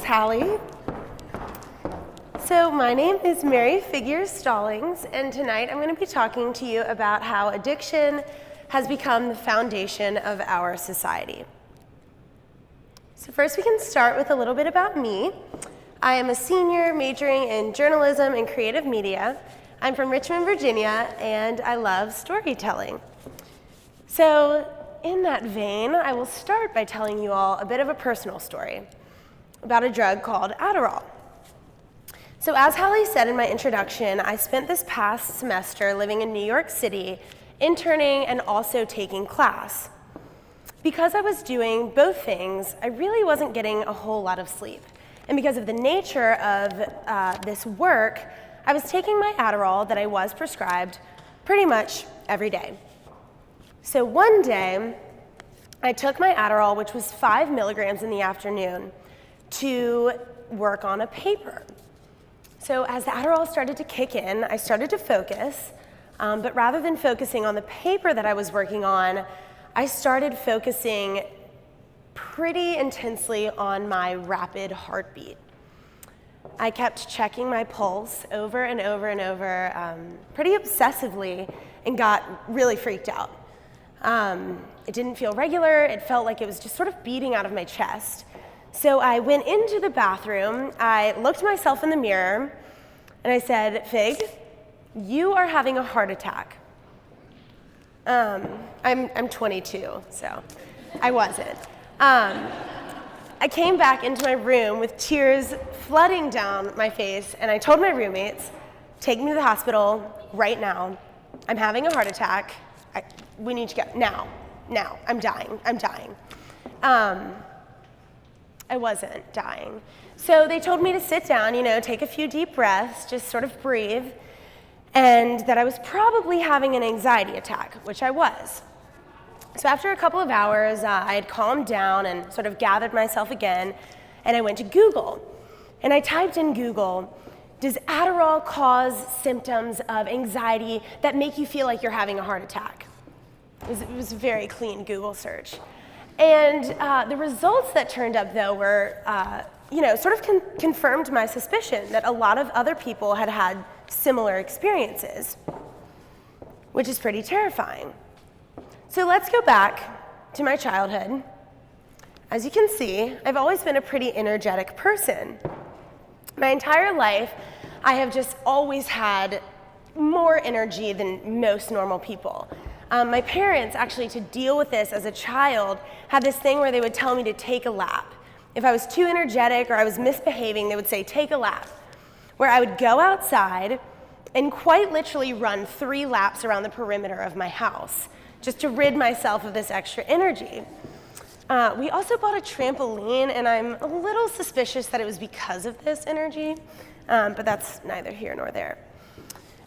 Hallie. So my name is Mary Figuers Stallings, and tonight I'm going to be talking to you about how addiction has become the foundation of our society. So first we can start with a little bit about me. I am a senior majoring in journalism and creative media. I'm from Richmond, Virginia, and I love storytelling. So in that vein, I will start by telling you all a bit of a personal story about a drug called Adderall. So as Hallie said in my introduction, I spent this past semester living in New York City, interning and also taking class. Because I was doing both things, I really wasn't getting a whole lot of sleep. And because of the nature of this work, I was taking my Adderall that I was prescribed pretty much every day. So one day, I took my Adderall, which was 5 milligrams in the afternoon, to work on a paper. So as the Adderall started to kick in, I started to focus, but rather than focusing on the paper that I was working on, I started focusing pretty intensely on my rapid heartbeat. I kept checking my pulse over and over and over, pretty obsessively, and got really freaked out. It didn't feel regular. It felt like it was just sort of beating out of my chest. So I went into the bathroom, I looked myself in the mirror, and I said, "Fig, you are having a heart attack." I'm 22, so I wasn't. I came back into my room with tears flooding down my face, and I told my roommates, "Take me to the hospital right now. I'm having a heart attack. We need to go now. I'm dying. I wasn't dying. So they told me to sit down, take a few deep breaths, just sort of breathe, and that I was probably having an anxiety attack, which I was. So after a couple of hours, I had calmed down and sort of gathered myself again, and I went to Google. And I typed in Google, "Does Adderall cause symptoms of anxiety that make you feel like you're having a heart attack?" It was a very clean Google search. And the results that turned up, though, were, sort of confirmed my suspicion that a lot of other people had had similar experiences, which is pretty terrifying. So let's go back to my childhood. As you can see, I've always been a pretty energetic person. My entire life, I have just always had more energy than most normal people. My parents, actually, to deal with this as a child, had this thing where they would tell me to take a lap. If I was too energetic or I was misbehaving, they would say, "Take a lap," where I would go outside and quite literally run 3 laps around the perimeter of my house, just to rid myself of this extra energy. We also bought a trampoline, and I'm a little suspicious that it was because of this energy, but that's neither here nor there.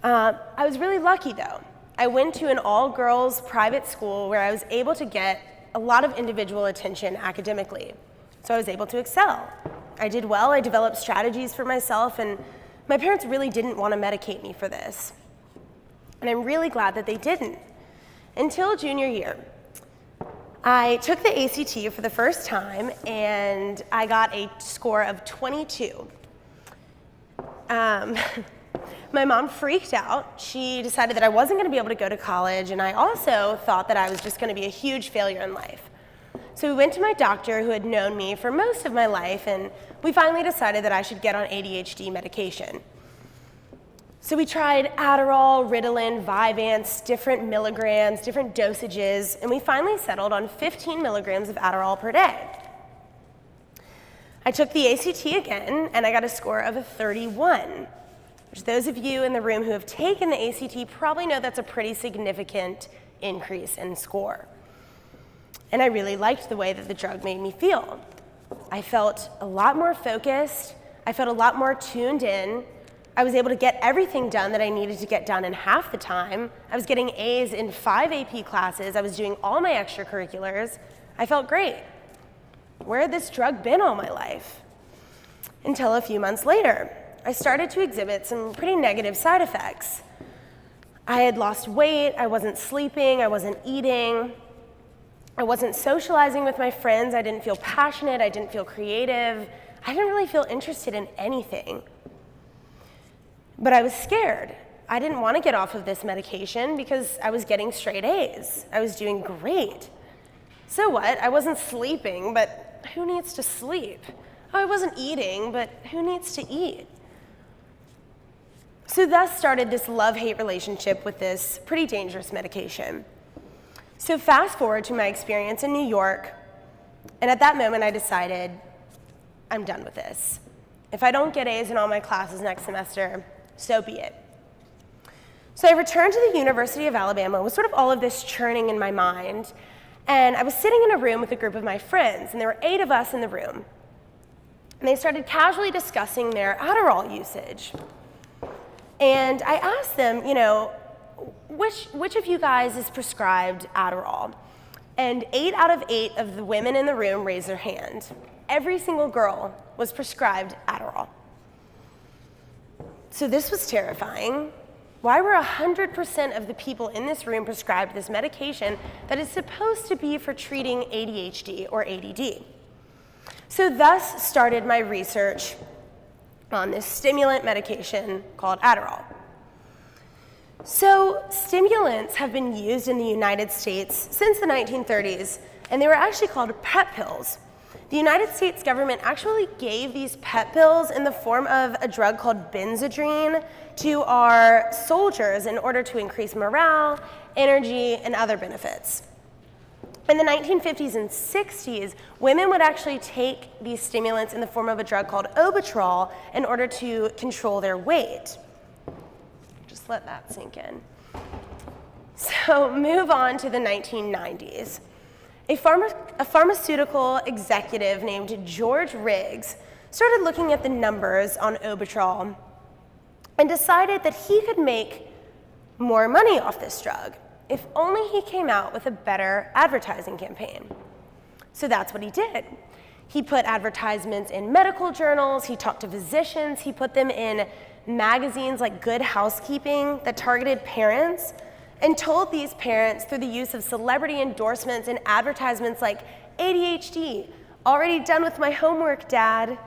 I was really lucky, though. I went to an all-girls private school where I was able to get a lot of individual attention academically, so I was able to excel. I did well, I developed strategies for myself, and my parents really didn't want to medicate me for this. And I'm really glad that they didn't. Until junior year. I took the ACT for the first time, and I got a score of 22. My mom freaked out. She decided that I wasn't going to be able to go to college, and I also thought that I was just going to be a huge failure in life. So we went to my doctor, who had known me for most of my life, and we finally decided that I should get on ADHD medication. So we tried Adderall, Ritalin, Vyvanse, different milligrams, different dosages, and we finally settled on 15 milligrams of Adderall per day. I took the ACT again, and I got a score of a 31, which those of you in the room who have taken the ACT probably know that's a pretty significant increase in score. And I really liked the way that the drug made me feel. I felt a lot more focused. I felt a lot more tuned in. I was able to get everything done that I needed to get done in half the time. I was getting A's in 5 AP classes. I was doing all my extracurriculars. I felt great. Where had this drug been all my life? Until a few months later, I started to exhibit some pretty negative side effects. I had lost weight, I wasn't sleeping, I wasn't eating, I wasn't socializing with my friends, I didn't feel passionate, I didn't feel creative, I didn't really feel interested in anything. But I was scared. I didn't want to get off of this medication because I was getting straight A's. I was doing great. So what? I wasn't sleeping, but who needs to sleep? Oh, I wasn't eating, but who needs to eat? So thus started this love-hate relationship with this pretty dangerous medication. So fast forward to my experience in New York, and at that moment I decided, I'm done with this. If I don't get A's in all my classes next semester, so be it. So I returned to the University of Alabama with sort of all of this churning in my mind, and I was sitting in a room with a group of my friends, and there were 8 of us in the room. And they started casually discussing their Adderall usage. And I asked them, you know, which of you guys is prescribed Adderall? And 8 out of 8 of the women in the room raised their hand. Every single girl was prescribed Adderall. So this was terrifying. Why were 100% of the people in this room prescribed this medication that is supposed to be for treating ADHD or ADD? So thus started my research on this stimulant medication called Adderall. So stimulants have been used in the United States since the 1930s, and they were actually called PEP pills. The United States government actually gave these PEP pills in the form of a drug called benzodrine to our soldiers in order to increase morale, energy, and other benefits. In the 1950s and 60s, women would actually take these stimulants in the form of a drug called Obitrol in order to control their weight. Just let that sink in. So move on to the 1990s. A pharmaceutical executive named George Riggs started looking at the numbers on Obitrol and decided that he could make more money off this drug if only he came out with a better advertising campaign. So that's what he did. He put advertisements in medical journals, he talked to physicians, he put them in magazines like Good Housekeeping that targeted parents, and told these parents through the use of celebrity endorsements and advertisements like ADHD, already done with my homework, Dad,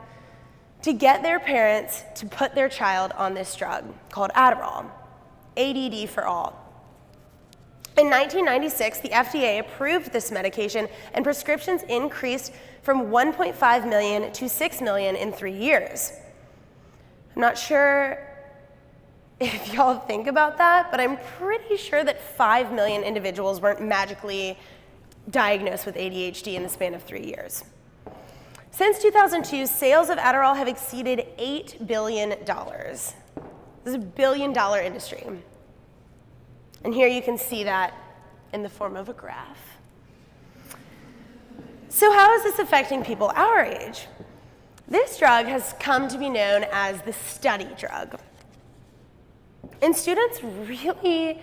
to get their parents to put their child on this drug called Adderall, ADD for all. In 1996, the FDA approved this medication, and prescriptions increased from 1.5 million to 6 million in 3 years. I'm not sure if y'all think about that, but I'm pretty sure that 5 million individuals weren't magically diagnosed with ADHD in the span of 3 years. Since 2002, sales of Adderall have exceeded $8 billion. This is a $1 billion industry. And here you can see that in the form of a graph. So how is this affecting people our age? This drug has come to be known as the study drug. And students really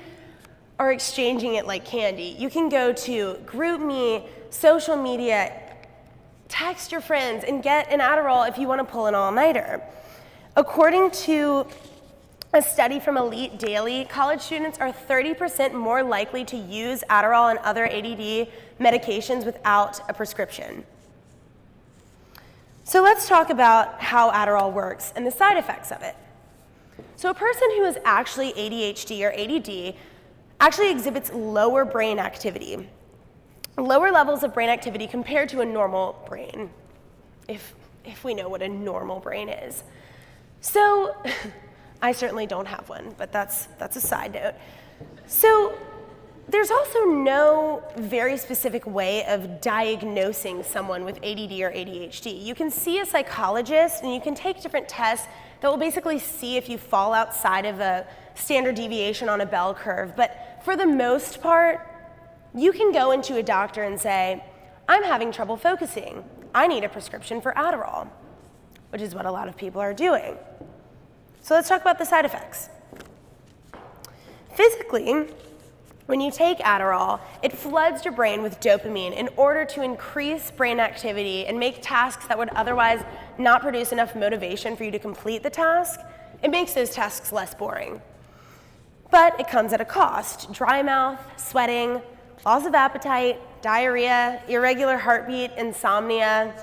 are exchanging it like candy. You can go to GroupMe, social media, text your friends, and get an Adderall if you want to pull an all-nighter. According to a study from Elite Daily, college students are 30% more likely to use Adderall and other ADD medications without a prescription. So let's talk about how Adderall works and the side effects of it. So a person who is actually ADHD or ADD actually exhibits lower brain activity, lower levels of brain activity compared to a normal brain, if we know what a normal brain is. So I certainly don't have one, but that's a side note. So there's also no very specific way of diagnosing someone with ADD or ADHD. You can see a psychologist and you can take different tests that will basically see if you fall outside of a standard deviation on a bell curve. But for the most part, you can go into a doctor and say, I'm having trouble focusing. I need a prescription for Adderall, which is what a lot of people are doing. So let's talk about the side effects. Physically, when you take Adderall, it floods your brain with dopamine in order to increase brain activity and make tasks that would otherwise not produce enough motivation for you to complete the task. It makes those tasks less boring. But it comes at a cost: dry mouth, sweating, loss of appetite, diarrhea, irregular heartbeat, insomnia.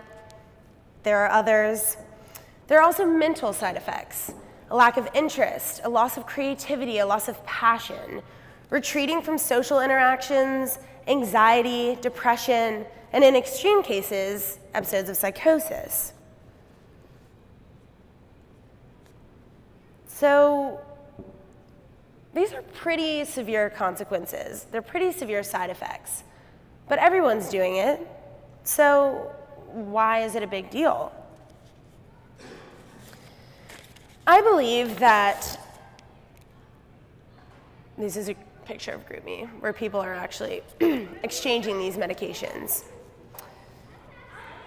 There are others. There are also mental side effects: a lack of interest, a loss of creativity, a loss of passion, retreating from social interactions, anxiety, depression, and in extreme cases, episodes of psychosis. So these are pretty severe consequences. They're pretty severe side effects. But everyone's doing it, so why is it a big deal? I believe that this is a picture of GroupMe, where people are actually exchanging these medications.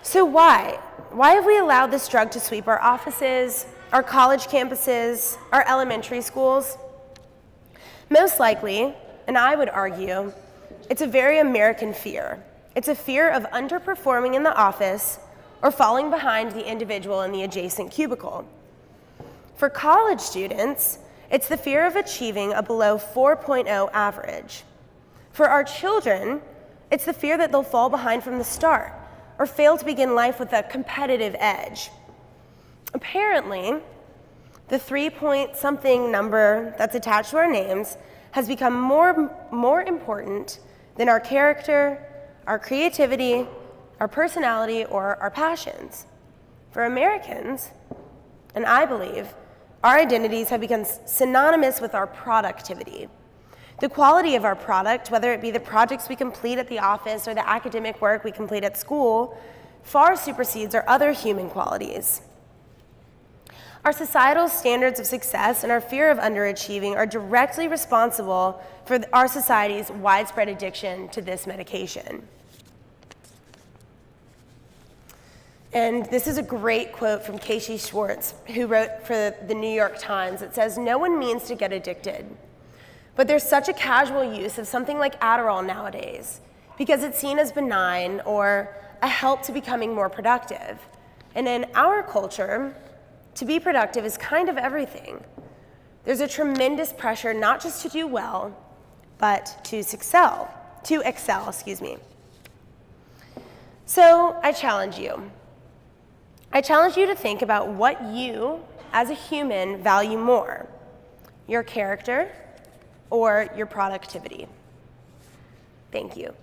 So why? Why have we allowed this drug to sweep our offices, our college campuses, our elementary schools? Most likely, and I would argue, it's a very American fear. It's a fear of underperforming in the office or falling behind the individual in the adjacent cubicle. For college students, it's the fear of achieving a below 4.0 average. For our children, it's the fear that they'll fall behind from the start or fail to begin life with a competitive edge. Apparently, the 3-point-something number that's attached to our names has become more important than our character, our creativity, our personality, or our passions. For Americans, and I believe, our identities have become synonymous with our productivity. The quality of our product, whether it be the projects we complete at the office or the academic work we complete at school, far supersedes our other human qualities. Our societal standards of success and our fear of underachieving are directly responsible for our society's widespread addiction to this medication. And this is a great quote from Casey Schwartz, who wrote for the New York Times. It says, "No one means to get addicted, but there's such a casual use of something like Adderall nowadays because it's seen as benign or a help to becoming more productive. And in our culture, to be productive is kind of everything. There's a tremendous pressure not just to do well, but to excel. So I challenge you. I challenge you to think about what you, as a human, value more: your character or your productivity. Thank you.